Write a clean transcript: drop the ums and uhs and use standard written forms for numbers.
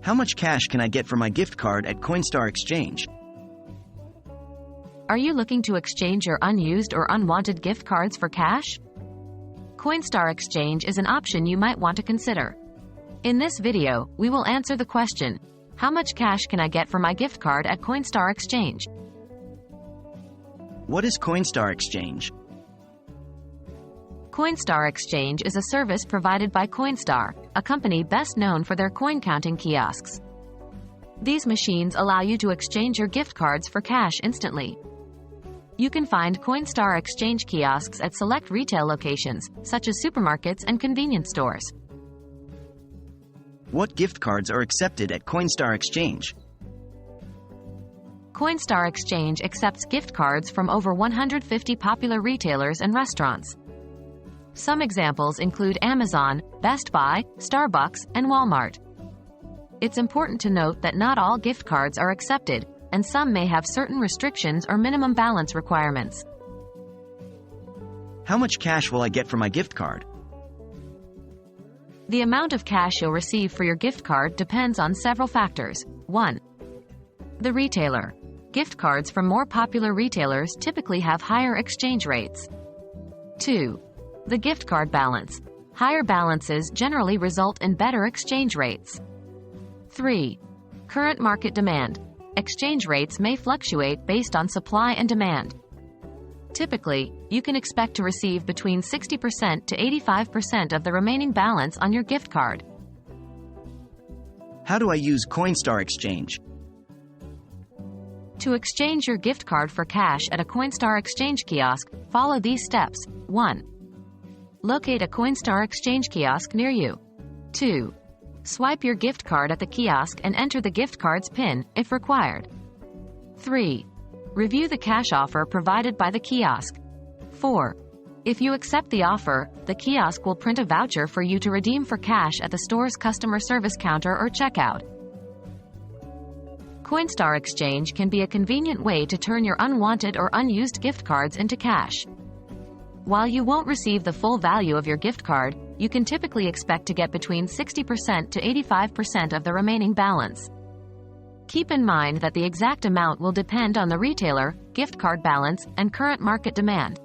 How much cash can I get for my gift card at Coinstar Exchange? Are you looking to exchange your unused or unwanted gift cards for cash? Coinstar Exchange is an option you might want to consider. In this video, we will answer the question, how much cash can I get for my gift card at Coinstar Exchange? What is Coinstar Exchange? Coinstar Exchange is a service provided by Coinstar, a company best known for their coin counting kiosks. These machines allow you to exchange your gift cards for cash instantly. You can find Coinstar Exchange kiosks at select retail locations, such as supermarkets and convenience stores. What gift cards are accepted at Coinstar Exchange? Coinstar Exchange accepts gift cards from over 150 popular retailers and restaurants. Some examples include Amazon, Best Buy, Starbucks, and Walmart. It's important to note that not all gift cards are accepted, and some may have certain restrictions or minimum balance requirements. How much cash will I get for my gift card? The amount of cash you'll receive for your gift card depends on several factors. 1. The retailer. Gift cards from more popular retailers typically have higher exchange rates. 2. The gift card balance. Higher balances generally result in better exchange rates. 3. Current market demand. Exchange rates may fluctuate based on supply and demand. Typically, you can expect to receive between 60% to 85% of the remaining balance on your gift card. How do I use Coinstar Exchange? To exchange your gift card for cash at a Coinstar Exchange kiosk, follow these steps. 1. Locate a Coinstar Exchange kiosk near you. 2. Swipe your gift card at the kiosk and enter the gift card's PIN, if required. 3. Review the cash offer provided by the kiosk. 4. If you accept the offer, the kiosk will print a voucher for you to redeem for cash at the store's customer service counter or checkout. Coinstar Exchange can be a convenient way to turn your unwanted or unused gift cards into cash. While you won't receive the full value of your gift card, you can typically expect to get between 60% to 85% of the remaining balance. Keep in mind that the exact amount will depend on the retailer, gift card balance, and current market demand.